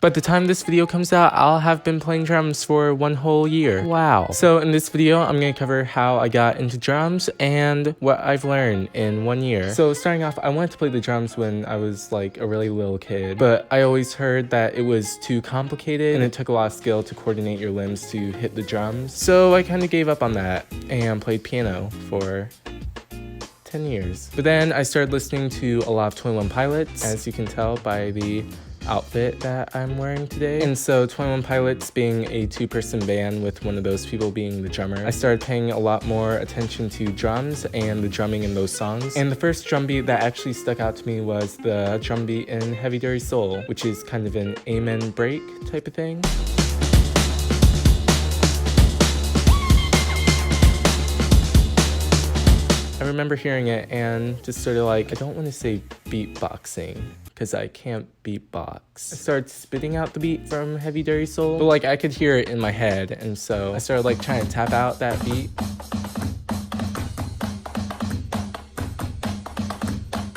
By the time this video comes out, I'll have been playing drums for 1 whole year. Wow. So in this video, I'm gonna cover how I got into drums and what I've learned in 1 year. So starting off, I wanted to play the drums when I was like a really little kid, but I always heard that it was too complicated and it took a lot of skill to coordinate your limbs to hit the drums. So I kind of gave up on that and played piano for 10 years. But then I started listening to a lot of 21 Pilots, as you can tell by the outfit that I'm wearing today. And so 21 Pilots being a 2-person band with one of those people being the drummer, I started paying a lot more attention to drums and the drumming in those songs. And the first drum beat that actually stuck out to me was the drum beat in Heavy Dirty Soul, which is kind of an amen break type of thing. I remember hearing it and just sort of like, I don't want to say beatboxing because I can't beatbox. I started spitting out the beat from Heavy Dirty Soul, but like I could hear it in my head, and so I started like trying to tap out that beat.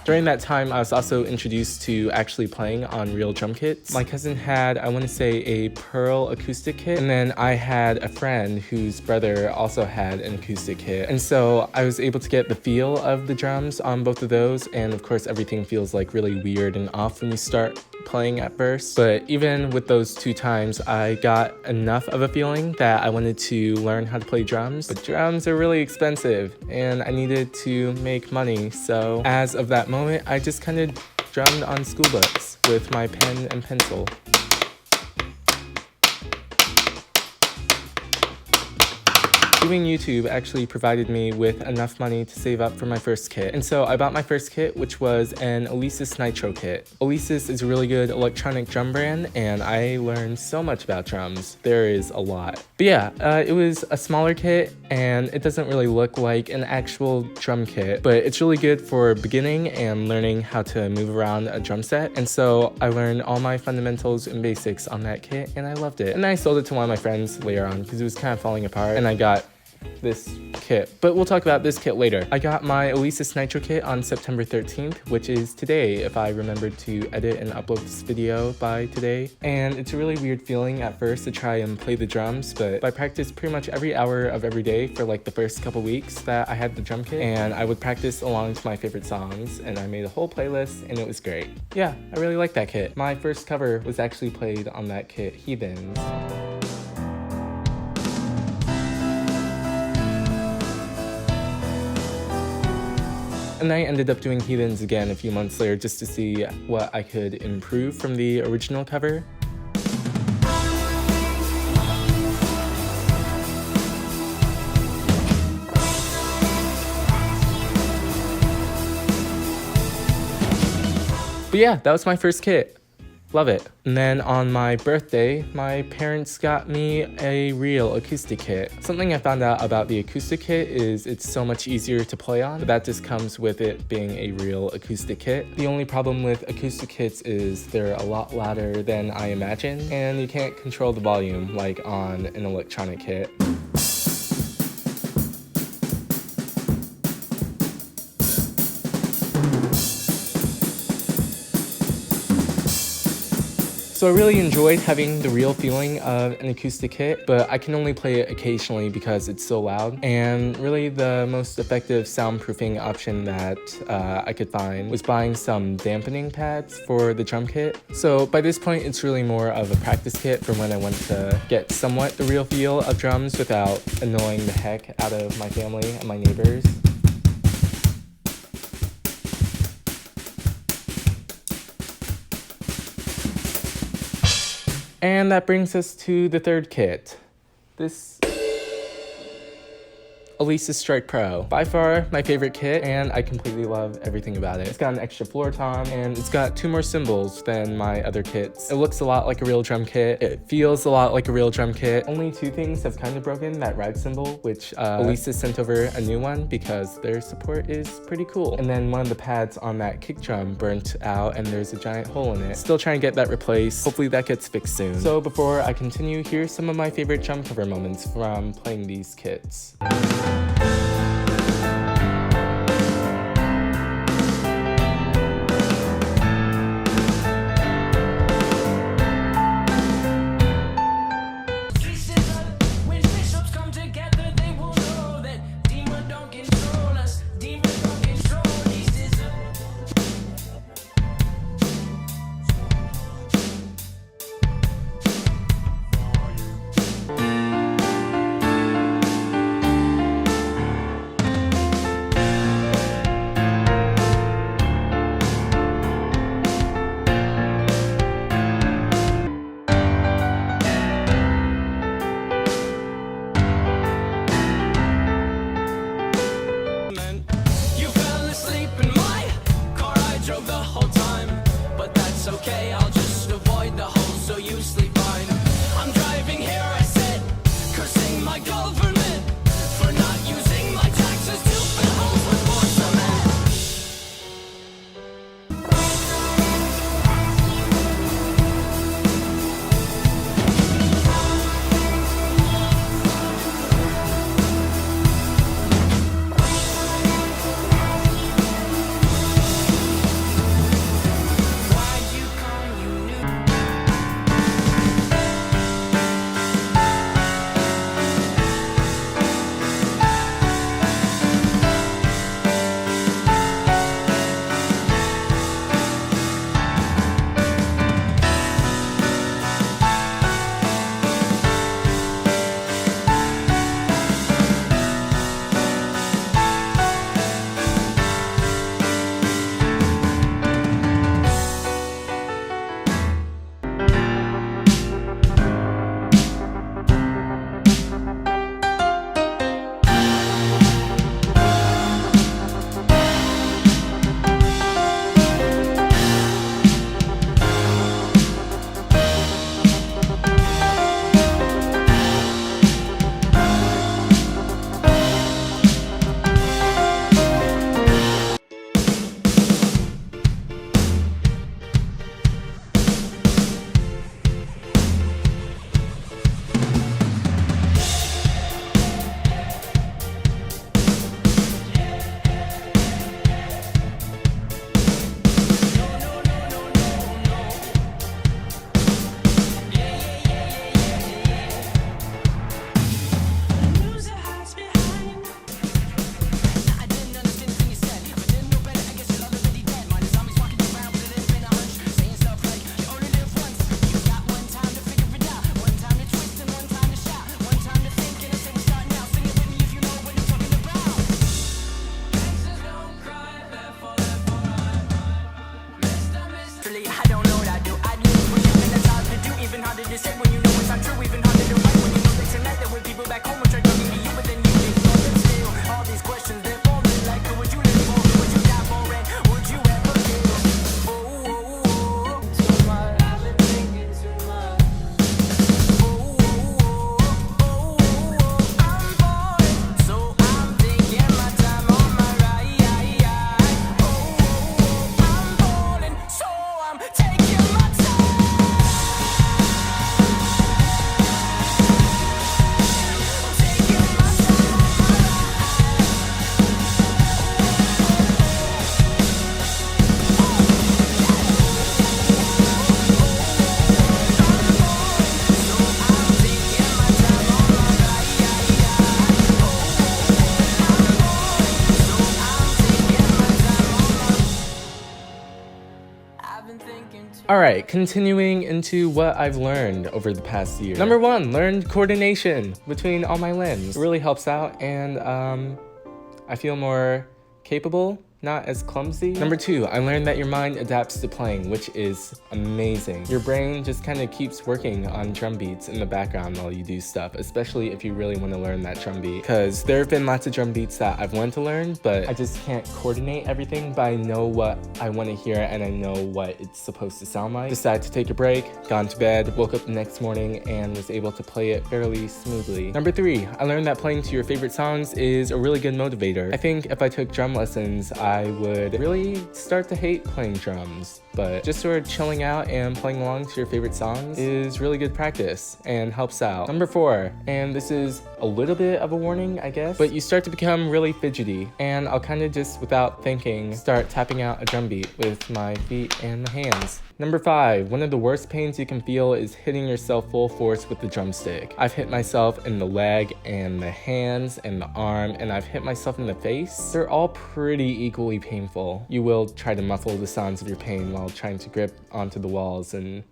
During that time, I was also introduced to actually playing on real drum kits. My cousin had, I want to say, a Pearl acoustic kit, and then I had a friend whose brother also had an acoustic kit. And so I was able to get the feel of the drums on both of those, and of course everything feels like really weird and off when you start playing at first. But even with those 2 times, I got enough of a feeling that I wanted to learn how to play drums. But drums are really expensive, and I needed to make money, so as of that moment, I just kind of drummed on school books with my pen and pencil. Doing YouTube actually provided me with enough money to save up for my first kit. And so I bought my first kit, which was an Alesis Nitro kit. Alesis is a really good electronic drum brand, and I learned so much about drums. There is a lot. But yeah, it was a smaller kit, and it doesn't really look like an actual drum kit, but it's really good for beginning and learning how to move around a drum set. And so I learned all my fundamentals and basics on that kit, and I loved it. And I sold it to one of my friends later on because it was kind of falling apart, and I got this kit, but we'll talk about this kit later. I got my Alesis Nitro kit on September 13th, which is today, if I remembered to edit and upload this video by today. And it's a really weird feeling at first to try and play the drums, but I practiced pretty much every hour of every day for like the first couple weeks that I had the drum kit, and I would practice along to my favorite songs, and I made a whole playlist, and it was great. Yeah, I really like that kit. My first cover was actually played on that kit, Heathens. And I ended up doing Heathens again a few months later just to see what I could improve from the original cover. But yeah, that was my first kit. Love it. And then on my birthday, my parents got me a real acoustic kit. Something I found out about the acoustic kit is it's so much easier to play on, but that just comes with it being a real acoustic kit. The only problem with acoustic kits is they're a lot louder than I imagined, and you can't control the volume like on an electronic kit. So I really enjoyed having the real feeling of an acoustic kit, but I can only play it occasionally because it's so loud. And really the most effective soundproofing option that I could find was buying some dampening pads for the drum kit. So by this point, it's really more of a practice kit for when I want to get somewhat the real feel of drums without annoying the heck out of my family and my neighbors. And that brings us to the third kit. This Alesis Strike Pro. By far my favorite kit, and I completely love everything about it. It's got an extra floor tom, and it's got 2 more cymbals than my other kits. It looks a lot like a real drum kit. It feels a lot like a real drum kit. Only 2 things have kind of broken: that ride cymbal, which Alesis sent over a new one because their support is pretty cool. And then one of the pads on that kick drum burnt out, and there's a giant hole in it. Still trying to get that replaced. Hopefully that gets fixed soon. So before I continue, here's some of my favorite drum cover moments from playing these kits. so you sleep fine. I'm driving here, I said, cursing my government for not using my taxes to fill holes with more cement. Alright, continuing into what I've learned over the past year. Number 1, learned coordination between all my limbs. It really helps out, and I feel more capable, not as clumsy. Number 2, I learned that your mind adapts to playing, which is amazing. Your brain just kind of keeps working on drum beats in the background while you do stuff, especially if you really want to learn that drum beat. Because there have been lots of drum beats that I've wanted to learn, but I just can't coordinate everything, but I know what I want to hear and I know what it's supposed to sound like. Decided to take a break, gone to bed, woke up the next morning, and was able to play it fairly smoothly. Number 3, I learned that playing to your favorite songs is a really good motivator. I think if I took drum lessons, I would really start to hate playing drums, but just sort of chilling out and playing along to your favorite songs is really good practice and helps out. Number 4, and this is a little bit of a warning, I guess, but you start to become really fidgety, and I'll kind of just, without thinking, start tapping out a drum beat with my feet and my hands. Number 5, one of the worst pains you can feel is hitting yourself full force with the drumstick. I've hit myself in the leg and the hands and the arm, and I've hit myself in the face. They're all pretty equally painful. You will try to muffle the sounds of your pain while trying to grip onto the walls and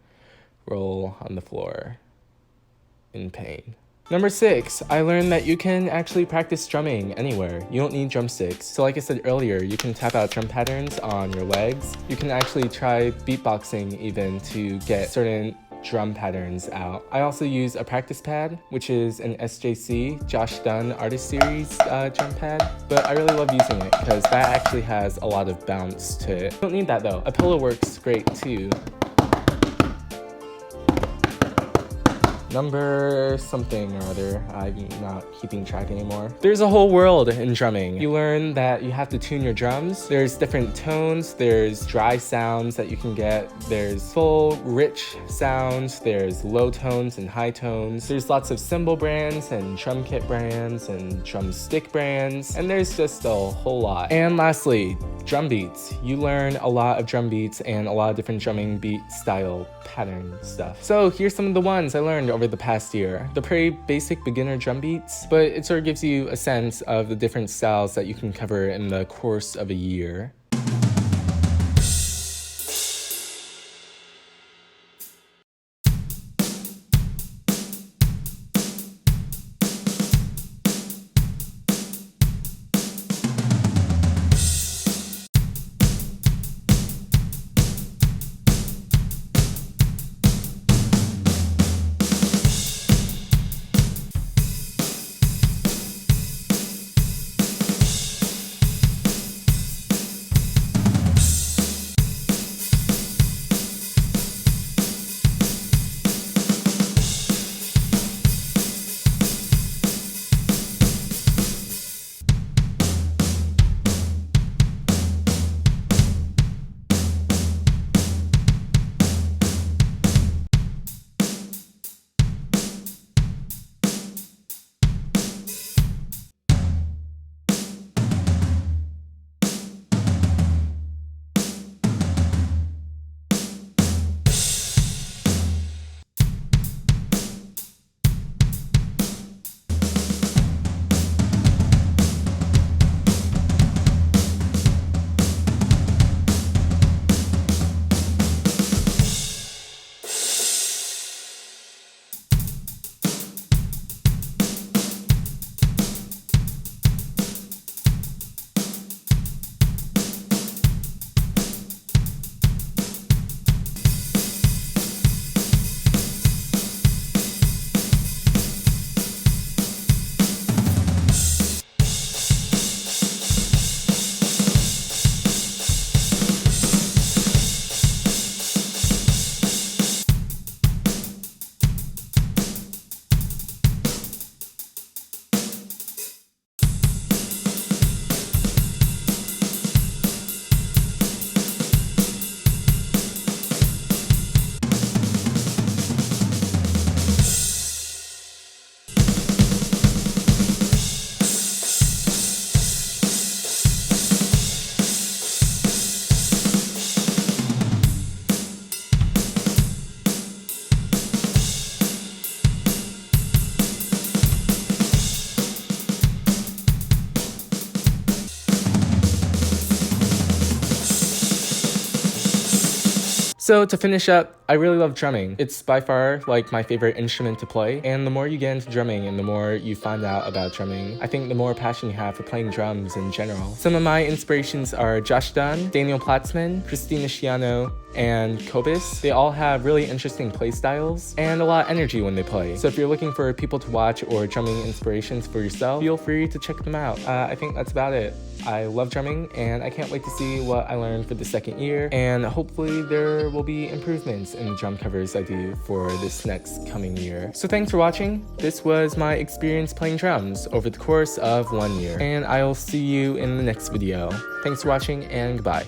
roll on the floor in pain. Number 6, I learned that you can actually practice drumming anywhere. You don't need drumsticks. So like I said earlier, you can tap out drum patterns on your legs. You can actually try beatboxing even to get certain drum patterns out. I also use a practice pad, which is an SJC, Josh Dunn Artist Series drum pad, but I really love using it because that actually has a lot of bounce to it. You don't need that though. A pillow works great too. number something or other. I'm not keeping track anymore. There's a whole world in drumming. You learn that you have to tune your drums. There's different tones. There's dry sounds that you can get. There's full, rich sounds. There's low tones and high tones. There's lots of cymbal brands and drum kit brands and drumstick brands. And there's just a whole lot. And lastly, drum beats. You learn a lot of drum beats and a lot of different drumming beat style pattern stuff. So here's some of the ones I learned over the past year. The pretty basic beginner drum beats, but it sort of gives you a sense of the different styles that you can cover in the course of a year. So to finish up, I really love drumming. It's by far like my favorite instrument to play, and the more you get into drumming and the more you find out about drumming, I think the more passion you have for playing drums in general. Some of my inspirations are Josh Dunn, Daniel Platzman, Christina Schiano, and Kobus. They all have really interesting play styles and a lot of energy when they play. So if you're looking for people to watch or drumming inspirations for yourself, feel free to check them out. I think that's about it. I love drumming and I can't wait to see what I learned for the second year, and hopefully there will be improvements in the drum covers I do for this next coming year. So thanks for watching. This was my experience playing drums over the course of 1 year, and I'll see you in the next video. Thanks for watching and goodbye.